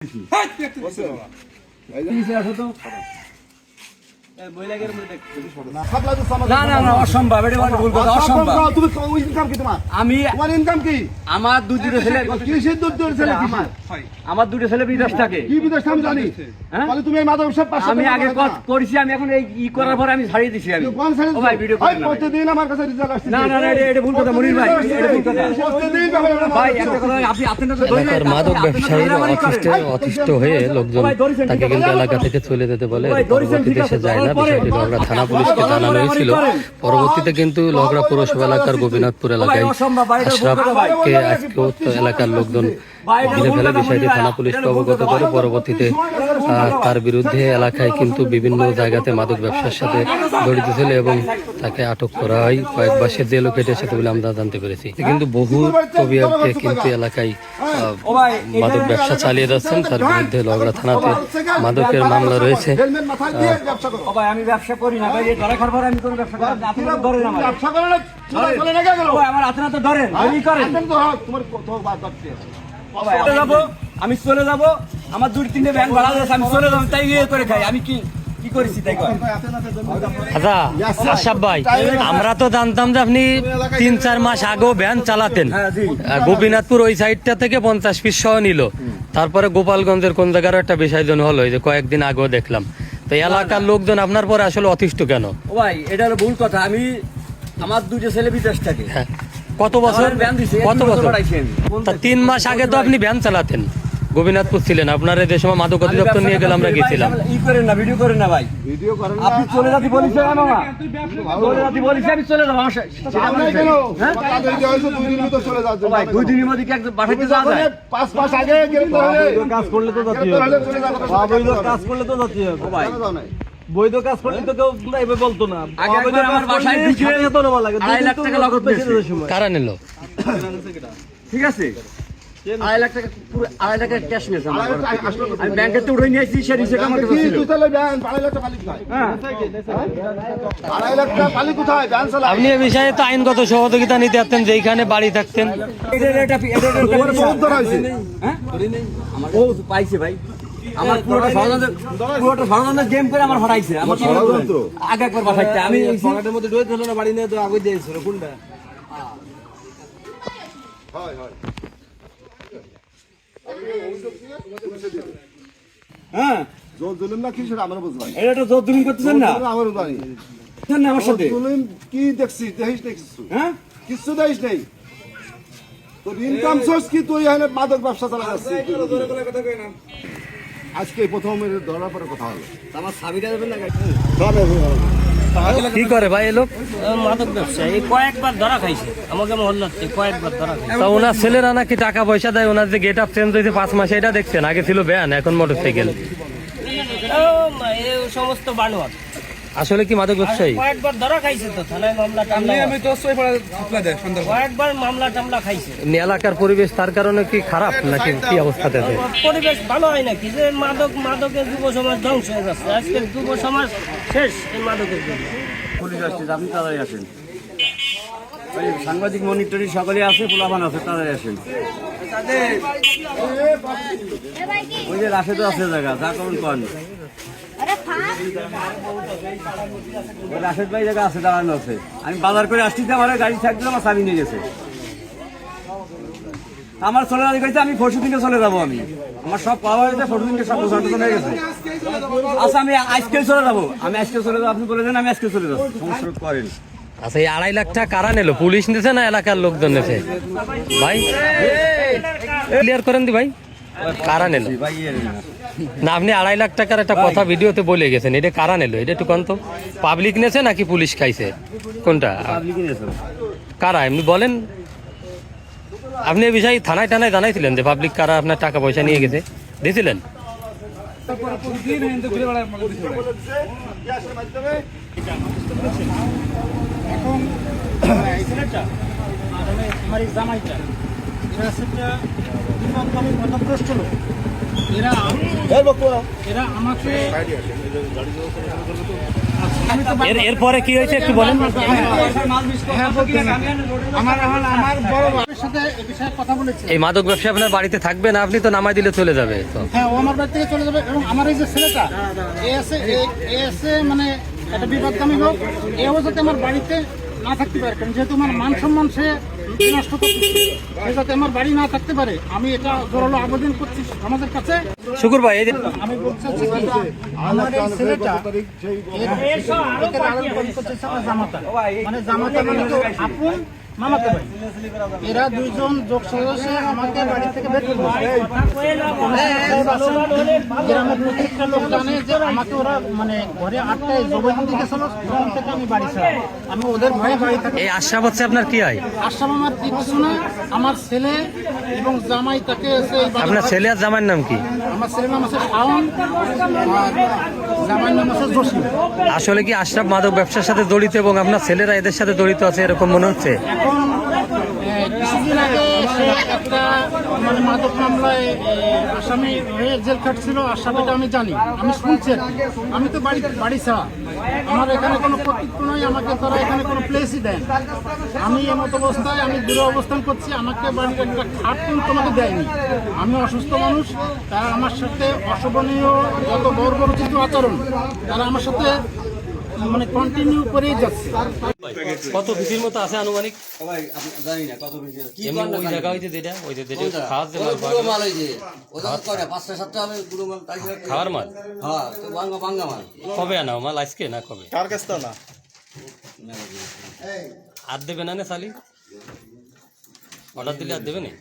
আমার দুটো ছেলে বিদেশ থাকে। কি বিদেশ আমি জানি, তুমি এই মাদক ব্যবসা আমি আগে করেছি, আমি এখন এই করার পরে আমি ছাড়িয়ে দিছি। আমি ভাই ভিডিও প্রতিদিন আমার কাছে রিজাল্ট আসছে। না না না, এটা ভুল কথা মনির ভাই, এটা ভুল কথা ভাই। একটা কথা, আপনি আপনাদের মাদক ব্যবসায়ীর অতিষ্ঠ হয়ে লোকজন তাকে কিন্তু এলাকা থেকে চলে যেতে বলে। পরবর্তীতে সে যায় না। বিষয়টি লগড়া থানা পুলিশকে জানানো হয়েছিল। পরবর্তীতে কিন্তু লগড়া পৌরসভা এলাকার গোপীনাথপুর এলাকায় আশরাফকে আজকে এলাকার লোকজন ঘিরে ফেলে। বিষয়টি থানা পুলিশকে অবগত করে পরবর্তীতে তার বিরুদ্ধে এলাকায় কিন্তু বিভিন্ন জায়গাতে মাদক ব্যবসার সাথে জড়িত ছিল এবং তাকে আটক করা হয়। কয়েকবার সে জেলও কেটে এসেছে বলে আমরা জানতে পেরেছি। কিন্তু বহু তবিয়াকে কিন্তু এলাকায় মাদক ব্যবসা চালিয়ে যাচ্ছেন। তার বিরুদ্ধে লগড়া থানাতে মাদকের মামলা রয়েছে। আমি ব্যবসা করি না ভাই, ধরে খাবার আমি কোন ব্যবসা করি না। আপনি ধরেন আমার ব্যবসা করেন না, চলে না গেল ভাই, আমার হাতে না তো ধরেন, আমি করেন তোমার কত বাদ করতে চলে যাবো, আমি চলে যাবো। আমার দুই তিনটে ব্যাংক ভাড়া আছে, আমি চলে যাবো, তাই ইয়ে করে খাই। আমি কি কি করেছি তাই কয়? আচ্ছা আশরাফ ভাই, আমরা তো জানতাম যে আপনি ৩-৪ মাস আগেও ভ্যান চালাতেন। গোপীনাথপুর ওই সাইডটা থেকে 50 পিস সহ নিল। তারপরে গোপালগঞ্জের কোন জায়গার একটা বিসর্জন হলো, যে কয়েকদিন আগেও দেখলাম। তো এলাকার লোকজন আপনার পরে আসলে অতিষ্ঠ কেন? ও ভাই, এটা হলো ভুল কথা। আমি আমার দুটো ছেলে বিদেশ থাকে। কত বছর? কত বছর? 3 মাস আগে তো আপনি ভ্যান চালাতেন, গোপীনাথপুর ছিলেন। আপনার এই সময় মাদক অধিদপ্তর নিয়ে গেলে আমরা গেছিলাম। ই করেন না, ভিডিও করেন না ভাই, ভিডিও করেন না। আপনি চলে যাতে বলিস না মামা, চলে যাতে বলিস, আমি চলে যাব। আমরা কেন তাদের যে হইছে 2 দিনের ভিতর চলে যাচ্ছে ভাই। 2 দিনের মধ্যে কি একদম বাড়াইতে যাওয়া যায়? 5 মাস আগে গ্রেফতার হলে কাজ করলে তো যাচ্ছে, বৈধ কাজ করলে তো যাচ্ছে ভাই। বৈধ কাজ করলে তো কেউ এভাবে বলতো না। আগে একবার আমার বাসায় ঢুকে যেত না, লাগে 2 লাখ টাকা নগদ পেয়েছে সময়। কারা নিল? ঠিক আছে, 2.5 লাখ টাকা, পুরো 2.5 লাখ টাকা ক্যাশ নিয়েছে। আমি ব্যাংকের থেকে উঠে নিয়ে আসছি, সে রিসেট আমার কাছে ছিল। আপনি এই বিষয়ে তো আইনগত সহযোগিতা নিতে পারতেন, যেখানে বাড়ি থাকতেন। ও পাইছে ভাই, আমার পুরোটা ষড়যন্ত্র গেম করে আমার হটাইছে। আমার আগে একবার পাঠাইছে, আমি পকেটের মধ্যে ঢুকে দিল না, বাড়ি নিয়ে তো আগে দিয়েছিল। কোনটা? হ্যাঁ, জোর জুলুম না কি সেটা আমরা বুঝলাম। এটা তো জোর জুলুম করতেছেন না, আমারও জানি না। আমার সাথে জুলুম কি দেখছি, দেখিস না কিছু? হ্যাঁ, কিছু দেখিস নাই। তোর ইনকাম সোর্স কি? তুই এখানে মাদক ব্যবসা চালা যাচ্ছিস। আজকে প্রথম ধরার পরে কথা হলো, আমার চাবিটা দেবেন না? কি করে ভাই এ লোক? মাদক ব্যবসা এই কয়েকবার ধরা খাইছে, আমাকে মহল্লাতে কয়েকবার ধরা খাইছে। তা ওনার ছেলেরা নাকি টাকা পয়সা দেয়। ওনার যে গেট আপ চেঞ্জ হয়েছে 5 মাসে, এটা দেখছেন? আগে ছিল ভ্যান, এখন মোটরসাইকেল। এই সমস্ত বানোয়াট। আসলে কি মাদক ব্যবসায়ী? কয়েকবার ধরা খাইছে তো, থানায় মামলা টামলা, আমি তো কয়েকবার মামলা টামলা খাইছে। এলাকার পরিবেশ তার কারণে কি খারাপ নাকি কি অবস্থাতে আছে? পরিবেশ ভালো হয় নাকি? যে মাদকের যুব সমাজ ধ্বংস হয়ে যাচ্ছে। আজকের যুব সমাজ শেষ এই মাদকের জন্য। পুলিশ আসছে, আপনি তাড়াতাড়ি আসেন। সাংবাদিক মনিটরিং সকলে আছে, পোলাপান আছে, তাড়াতাড়ি আসেন। ওই যে রাশেদও আছে জায়গা, যা করুন কন। রাশেদ ভাই জায়গা আছে, দাঁড়ানো আছে। আমি বাজার করে আসছি, আমার গাড়ি থাকলে আমার চাবি নিয়ে গেছে। আমার চলে যাওয়া গেছে, আমি 4 দিনে চলে যাবো। আমি আমার সব পাওয়া হয়েছে, 4 দিনকে সব গোছানো হয়ে গেছে। আচ্ছা, আমি আজকে চলে যাবো, আপনি বলে দেন আমি আজকে চলে যাবো, সমস্যা করেন। আচ্ছা, এই 2.5 লাখ টাকা কারা নিল? পুলিশ নিছে না এলাকার লোকজন নিছে? ভাই ক্লিয়ার করেন দি ভাই, কারা নিল? না, আপনি 2.5 লাখ টাকার একটা কথা ভিডিওতে বলে গেছেন, এটা কারা নিল? এটা একটু কন তো। পাবলিক নেছে নাকি পুলিশ খাইছে? কোনটা? কারা এমনি বলেন। আপনি এই বিষয়ে থানায় জানাইছিলেন যে পাবলিক কারা আপনার টাকা পয়সা নিয়ে গেছে? দিয়েছিলেন? এরা এরা আমাকে এরপরে কি হয়েছে একটু বলেন। আমার বড় ভাইয়ের সাথে এই বিষয়ে কথা বলেছি। এই মাদক ব্যবসা আপনার বাড়িতে থাকবে না, আপনি তো নামাই দিলে চলে যাবে তো। হ্যাঁ, ও আমার বাড়ি থেকে চলে যাবে এবং আমার এই যে ছেলেটা এসে মানে একটা বিপদগামী হোক, এও যাতে আমার বাড়িতে না থাকতে পারে, কারণ যেহেতু আমার মান সম্মান সে নষ্ট করছে, সে যাতে আমার বাড়ি না থাকতে পারে, আমি এটা জোরালো আবেদন করছি আমাদের কাছে। শুকুর ভাই, এই যে আমি বলতে চাচ্ছি কি, আমার এই ছেলেটা একে লালন পালন করতেছে আমার জামাতা, মানে জামাতা মানে তো আপন মামাতে ভাই। এরা দুইজন যোগ সদস্য আমাকে বাড়ি থেকে বের করে গ্রামের প্রত্যেকটা লোক জানে যে আমাকে ওরা মানে ঘরে আটটায় জবরদস্তি গেছিল, তখন থেকে আমি বাড়ি ছাড়া, আমি ওদের ভয়ে বাড়ি থাকি। এই আশরাফ হচ্ছে আপনার কি হয়? আসাম আমার কিছু না, আমার ছেলে এবং জামাই তাকে এসে এই বাড়ি- আপনার ছেলে আর জামাইয়ের নাম কি? আমার ছেলের নাম আছে শাওন আর জামাইয়ের নাম আছে জসিম। আসলে কি আশরাফ মাদক ব্যবসার সাথে জড়িত এবং আপনার ছেলেরা এদের সাথে জড়িত আছে এরকম মনে হচ্ছে? এখন কিছুদিন আগে সে একটা মানে মাদক মামলায় আসামি হয়ে জেল খাটছিল, আসামিটা আমি জানি, আমি শুনছি আর কি। আমি তো বাড়ি ছাড়া, আমার এখানে কোনো কর্তৃত্ব নয়, আমাকে তারা এখানে কোনো প্লেসই দেয় না। আমি এমত অবস্থায় আমি দূরে অবস্থান করছি, আমাকে বাড়িতে একটা খাট কিন্তু আমাকে দেয়নি। আমি অসুস্থ মানুষ, তারা আমার সাথে অশোভনীয় যত বর্বরচিত আচরণ তারা আমার সাথে মানে কন্টিনিউ করেই যাচ্ছে। কত ভিতির মতো আছে আনুমানিক? ভাই আপনি জানি না কত বেশি কি এমনি ওই জায়গা হইতে যেটা ওই যে যেটা খাওয়ার যে মাল গুঁড়ো মাল হয়েছে ওটা কয়টা 5-7টা হবে গুঁড়ো মাল তাই খাওয়ার মাল হ্যাঁ তো বাঙ্গা মাল কবে আনাও মাল আজকে না কবে? কার কাছ থেকে না আর দেবে না চালি অর্ডার দিলে আর দেবে না?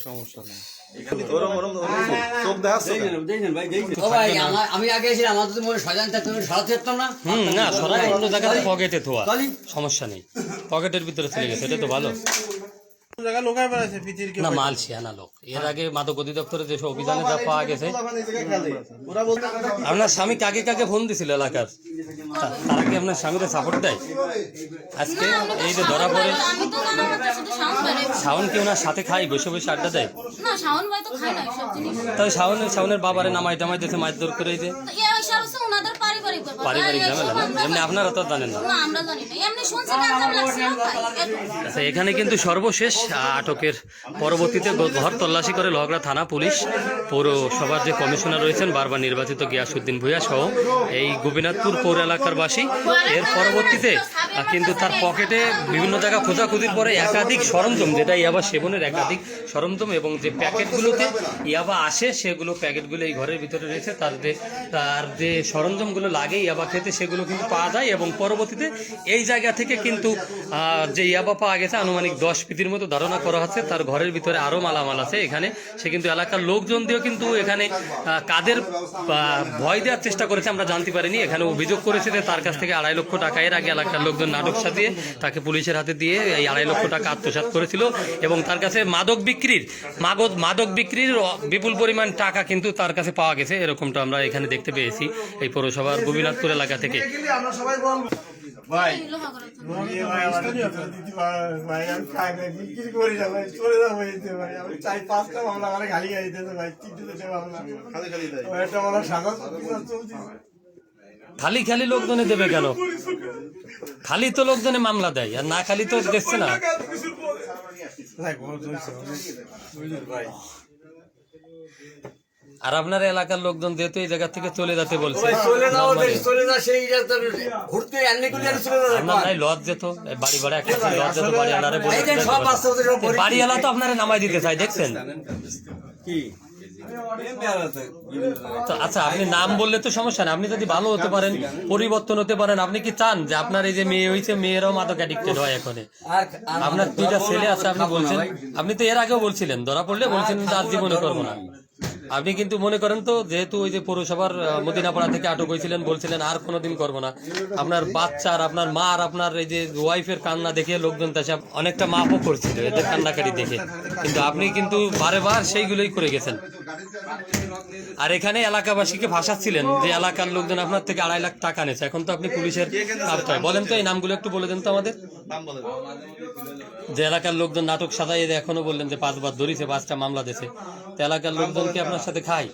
সমস্যা নেই গরম গরম চোখ দেখাচ্ছে দেখেন ভাই দেখেন ও ভাই আমি আগে এসে আমার যদি মনে সজান থাকতো আমি সরাতে পারতাম না। না সরাই অন্য জায়গাতে পকেটে থোয়া সমস্যা নেই, পকেটের ভিতরে চলে গেছে, এটা তো ভালো জায়গা লোকায় বেড়াচ্ছে পিচির না। মাল শিয়ানা লোক এর আগে মাদক অধিদপ্তরে যেসব অভিযানে যা পাওয়া গেছে। ওরা বলতে আপনার স্বামী কাকে কাকে ফোন দিছিল এলাকার? তারা কি আপনার স্বামীকে সাপোর্ট দেয়? আজকে এই যে ধরা পড়ে আমি তো জানা মতো শুধু শাওন ভাই শাওন কি ওনার সাথে খাই বসে বসে আড্ডা দেয়? না শাওন ভাই তো খায় না সব জিনিস তাই শাওনের বাবারে নামাই টামাই দিয়েছে মারধর করে এই যে তো এই সব হচ্ছে ওনাদের পারিবারিক ব্যাপার পারিবারিক ঝামেলা না? এমনি আপনারা তো জানেন না। না আমরা জানি না এমনি শুনছি কাজ লাগছে না ভাই আচ্ছা, এখানে কিন্তু সর্বশেষ আটকের পরবর্তীতে ঘর তল্লাশি করে লহগড়া থানা পুলিশ পৌরসভার যে কমিশনার রয়েছেন বারবার নির্বাচিত গিয়াসউদ্দিন ভূঁইয়া সহ এই গোপীনাথপুর পৌর এলাকার বাসী, এর পরবর্তীতে কিন্তু তার পকেটে বিভিন্ন জায়গা খোঁজাখুঁজির পরে একাধিক সরঞ্জাম, যেটা ইয়াবা সেবনের একাধিক সরঞ্জাম এবং যে প্যাকেটগুলোতে ইয়াবা আসে সেগুলো প্যাকেটগুলো এই ঘরের ভিতরে রয়েছে, তার যে সরঞ্জামগুলো লাগে ইয়াবা খেতে সেগুলো কিন্তু পাওয়া যায় এবং পরবর্তীতে এই জায়গা থেকে কিন্তু যে ইয়াবা পাওয়া গেছে আনুমানিক 10 পিতির মতো ধারণা করা হচ্ছে তার ঘরের ভিতরে আরো মালামাল আছে এখানে। সে কিন্তু এলাকার লোকজন দিয়েও কিন্তু এখানে কাদের ভয় দেওয়ার চেষ্টা করেছে আমরা জানতে পারিনি। এখানে অভিযোগ করেছে যে তার কাছ থেকে 2.5 লক্ষ টাকা এর আগে এলাকার লোকজন নাটক সাজিয়ে তাকে পুলিশের হাতে দিয়ে এই 2.5 লক্ষ টাকা আত্মসাৎ করেছিল এবং তার কাছে মাদক বিক্রির বিপুল পরিমাণ টাকা কিন্তু তার কাছে পাওয়া গেছে, এরকমটা আমরা এখানে দেখতে পেয়েছি এই পৌরসভার গোপীনাথপুর এলাকা থেকে। আমরা সবাই বলবো ভাই লোহা করে ভাই আমি খাই ভাই বিক্রি করি না ভাই চলে যাবো ভাই আমি 4-5টা মামলা মানে খালি গাড়িতে ভাই 3-4 মামলা খালি খালি দেয় একটা মামলা সাগর চলছে খালি খালি লোকজনে দেবে কেন? খালি তো লোকজনে মামলা দেয় আর না খালি তো দেখছে না। আর আপনার এলাকার লোকজন যেহেতু এই জায়গা থেকে চলে যেতে বলছে, আপনার নাই লজ যেত বাড়ি ভাড়া একটা লজ যেত বাড়ি আলারে বাড়ি এলা তো আপনারা নামাই দিতে চাই দেখছেন তো। আচ্ছা আপনি নাম বললে তো সমস্যা না, আপনি যদি ভালো হতে পারেন পরিবর্তন হতে পারেন, আপনি কি চান যে আপনার এই যে মেয়ে হয়েছে মেয়েরাও মাদক অ্যাডিক্টেড হয় এখন? আপনার 2টা ছেলে আছে আপনি বলছেন, আপনি তো এর আগেও বলছিলেন ধরা পড়লে বলছেন যে আজ জীবনে করবো না। আপনি কিন্তু মনে করেন তো যেহেতু ওই যে পৌরসভার মদিনাপাড়া থেকে আটক হয়েছিলেন বলছিলেন আর কোনোদিন করবো না, আপনার বাচ্চার আপনার মা আর আপনার এই যে ওয়াইফের কান্না দেখে লোকজন তাছে অনেকটা মাপও করছিল এদের কান্নাকাটি দেখে, কিন্তু আপনি কিন্তু বারে বার সেইগুলোই করে গেছেন। আর এখানে এলাকাবাসীকে ভাসাচ্ছিলেন যে এলাকার লোকজন আপনার থেকে 2.5 লাখ টাকা নিয়েছে, এখন তো আপনি পুলিশের বলেন তো এই নামগুলো একটু বলে দেন তো আমাদের। যে এলাকার লোকজন নাটক সাজাই এখনো বললেন যে 5 বার ধরেছে, 5টা মামলা দিয়েছে, তো এলাকার লোকজন কি আপনার সাথে খায়?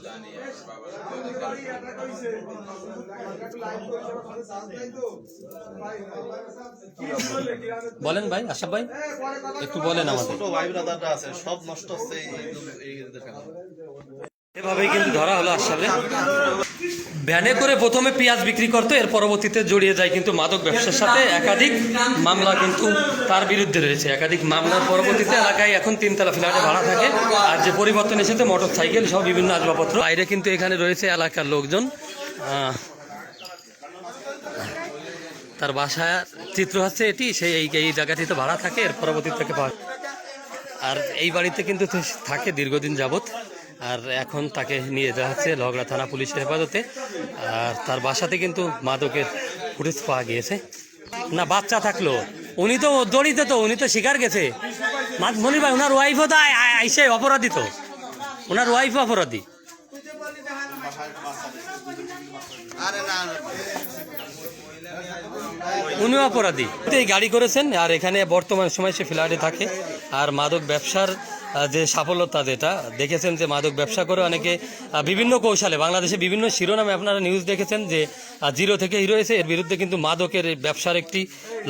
বলেন ভাই, আশাফ ভাই একটু বলেন আমাদের। এভাবেই কিন্তু ধরা হলো আশাফে। ভ্যানে করে প্রথমে পেঁয়াজ বিক্রি করতো, এর পরবর্তীতে জড়িয়ে যায় কিন্তু মাদক ব্যবসার সাথে। একাধিক মামলা কিন্তু তার বিরুদ্ধে রয়েছে। একাধিক মামলার পরবর্তীতে এলাকায় এখন 3 তলা ফ্ল্যাটে ভাড়া থাকে। আর যে পরিবর্তন এসেছে মোটর সাইকেল সহ বিভিন্ন আসবাবপত্র। বাইরে কিন্তু এখানে রয়েছে এলাকার লোকজন, তার বাসায় চিত্র হচ্ছে এটি। সেই এই জায়গাটিতে ভাড়া থাকে, এর পরবর্তীতে থেকে পাওয়া। আর এই বাড়িতে কিন্তু থাকে দীর্ঘদিন যাবত। আর এখন তাকে নিয়ে যাওয়া হচ্ছে লগড়া থানা পুলিশের হেফাজতে। আর তার বাসাতে কিন্তু মাদকের ফুটেজ পাওয়া গিয়েছে। না বাচ্চা থাকলো, উনি তো জড়িত, তো উনি তো শিকার গেছে। মনির ভাই ওনার ওয়াইফও তো আইসে অপরাধী, তো ওনার ওয়াইফও অপরাধী। উনিও অপরাধী, এই গাড়ি করেছেন। আর এখানে বর্তমান সময় সে ফ্ল্যাটে থাকে। আর মাদক ব্যবসার যে সাফল্যতা যেটা দেখেছেন, যে মাদক ব্যবসা করে অনেকে বিভিন্ন কৌশলে বাংলাদেশে বিভিন্ন শিরোনামে আপনারা নিউজ দেখেছেন যে জিরো থেকে হিরো হয়েছে। এর বিরুদ্ধে কিন্তু মাদকের ব্যবসার একটি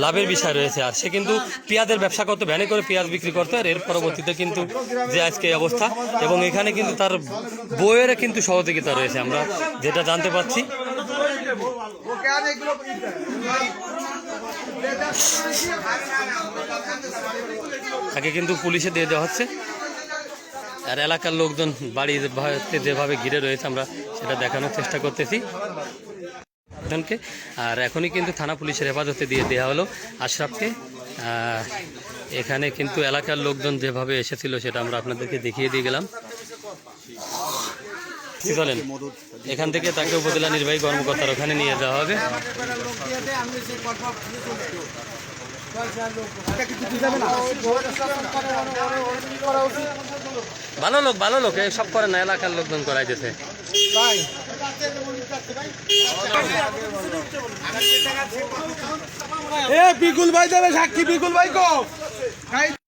লাভের বিষয় রয়েছে। আর সে কিন্তু পেঁয়াজের ব্যবসা করতো, ভ্যানে করে পেঁয়াজ বিক্রি করতো। আর এর পরবর্তীতে কিন্তু যে আজকে এই অবস্থা, এবং এখানে কিন্তু তার বইয়ের কিন্তু সহযোগিতা রয়েছে আমরা যেটা জানতে পারছি। তাকে কিন্তু পুলিশে দিয়ে দেওয়া হচ্ছে। আর এলাকার লোকজন বাড়িতে যেভাবে ঘিরে রয়েছে আমরা সেটা দেখানোর চেষ্টা করতেছি। আর এখনই কিন্তু থানা পুলিশের হেফাজতে দিয়ে দেওয়া হলো আশরাফকে। এখানে কিন্তু এলাকার লোকজন যেভাবে এসেছিল সেটা আমরা আপনাদেরকে দেখিয়ে দিয়ে গেলাম। চলেন এখান থেকে তাকে উপজেলা নির্বাহী কর্মকর্তার ওখানে নিয়ে যাওয়া হবে। ভালো লোক সব করে না, এলাকার লোকজন করাইতেছে। বিকুল ভাই দেবে সাক্ষী, বিকুল ভাই কো